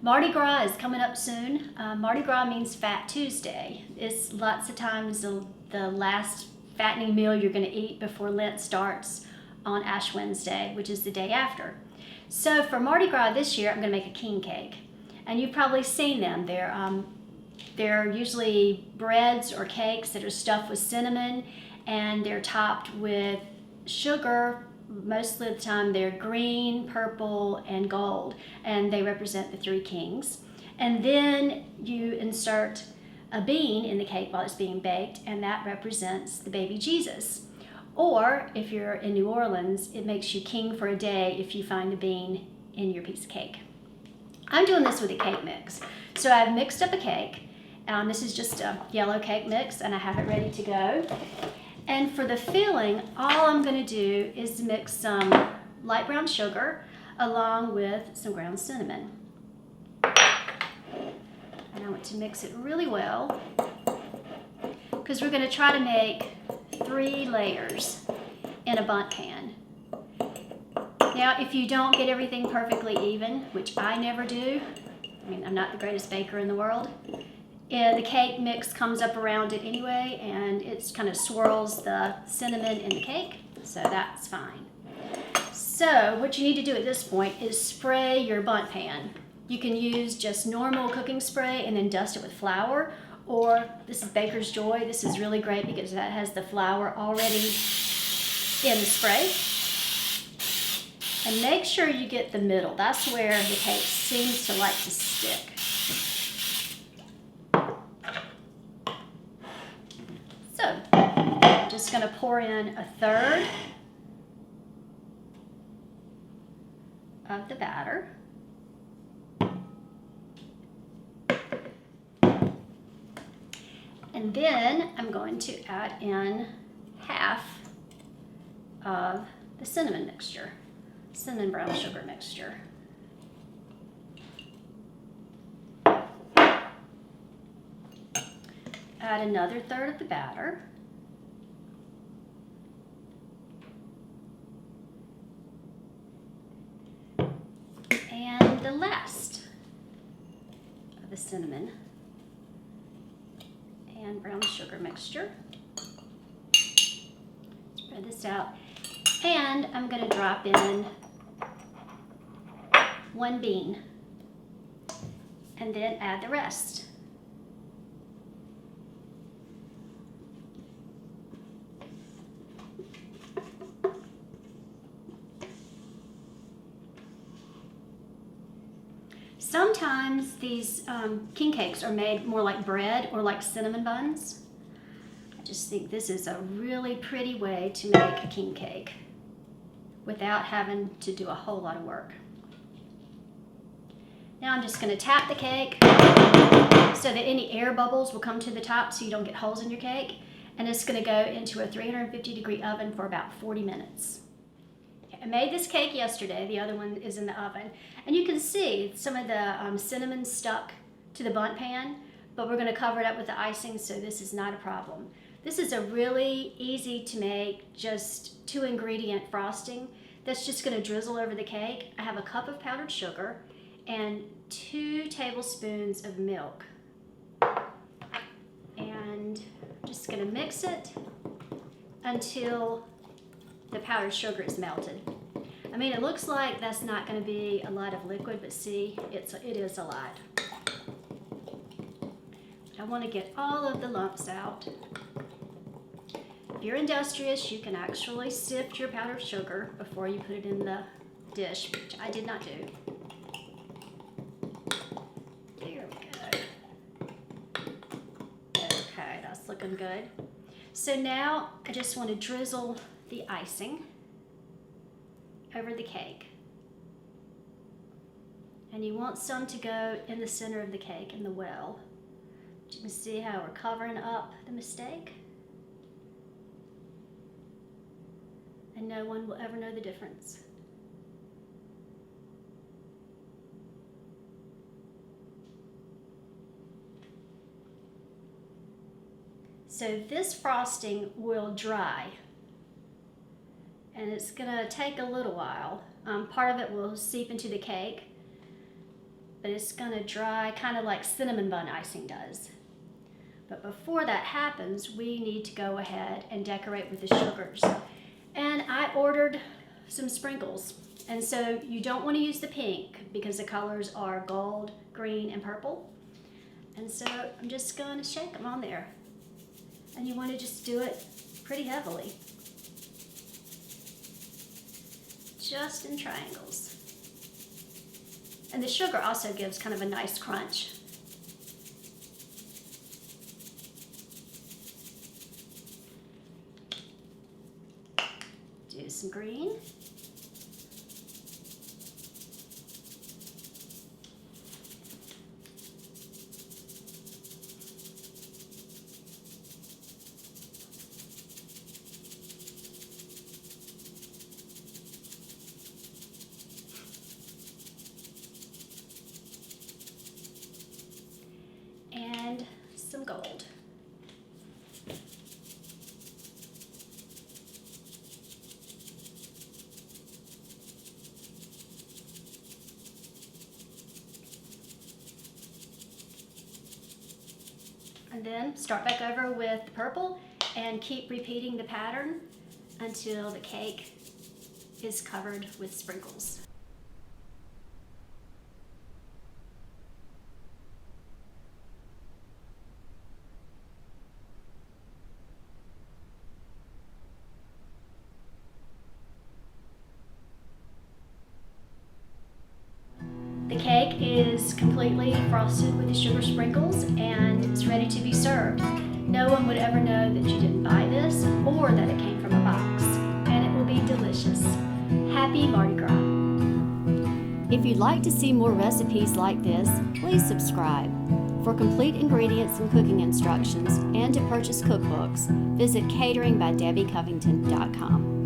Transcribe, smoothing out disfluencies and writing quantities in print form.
Mardi Gras is coming up soon. Mardi Gras means Fat Tuesday. It's lots of times the last fattening meal you're going to eat before Lent starts on Ash Wednesday, which is the day after. So for Mardi Gras this year, I'm going to make a king cake. And you've probably seen them. They're usually breads or cakes that are stuffed with cinnamon, and they're topped with sugar. Most of the time they're green, purple, and gold, and they represent the three kings. And then you insert a bean in the cake while it's being baked, and that represents the baby Jesus. Or if you're in New Orleans, it makes you king for a day if you find a bean in your piece of cake. I'm doing this with a cake mix. So I've mixed up a cake. This is just a yellow cake mix, and I have it ready to go. And for the filling, all I'm going to do is mix some light brown sugar along with some ground cinnamon. And I want to mix it really well because we're going to try to make 3 layers in a bundt pan. Now, if you don't get everything perfectly even, which I never do, I mean, I'm not the greatest baker in the world, the cake mix comes up around it anyway, and it kind of swirls the cinnamon in the cake, so that's fine. So what you need to do at this point is spray your bundt pan. You can use just normal cooking spray and then dust it with flour, or this is Baker's Joy. This is really great because that has the flour already in the spray. And make sure you get the middle. That's where the cake seems to like to stick. So, I'm just going to pour in 1/3 of the batter. And then I'm going to add in 1/2 of the cinnamon mixture, cinnamon brown sugar mixture. Add another 1/3 of the batter. And the last of the cinnamon and brown sugar mixture. Spread this out. And I'm going to drop in 1 bean and then add the rest. Sometimes these king cakes are made more like bread or like cinnamon buns. I just think this is a really pretty way to make a king cake without having to do a whole lot of work. Now I'm just going to tap the cake so that any air bubbles will come to the top so you don't get holes in your cake. And it's going to go into a 350-degree oven for about 40 minutes. I made this cake yesterday. The other one is in the oven. And you can see some of the cinnamon stuck to the bundt pan, but we're going to cover it up with the icing, so this is not a problem. This is a really easy to make, just 2-ingredient frosting that's just going to drizzle over the cake. I have a cup of powdered sugar and 2 tablespoons of milk. And I'm just going to mix it until the powdered sugar is melted. I mean, it looks like that's not going to be a lot of liquid, but see, it is a lot. I want to get all of the lumps out. If you're industrious, you can actually sift your powdered sugar before you put it in the dish, which I did not do. There we go. Okay, that's looking good. So now I just want to drizzle the icing over the cake. And you want some to go in the center of the cake, in the well. You can see how we're covering up the mistake. And no one will ever know the difference. So this frosting will dry, and it's gonna take a little while. Part of it will seep into the cake, but it's gonna dry kind of like cinnamon bun icing does. But before that happens, we need to go ahead and decorate with the sugars. And I ordered some sprinkles. And so you don't want to use the pink because the colors are gold, green, and purple. And so I'm just going to shake them on there. And you want to just do it pretty heavily. Just in triangles. And the sugar also gives kind of a nice crunch. Do some green. And some gold. And then start back over with the purple and keep repeating the pattern until the cake is covered with sprinkles. The cake is completely frosted with the sugar sprinkles and it's ready to be served. No one would ever know that you didn't buy this or that it came from a box, and it will be delicious. Happy Mardi Gras! If you'd like to see more recipes like this, please subscribe. For complete ingredients and cooking instructions and to purchase cookbooks, visit cateringbydebbicovington.com.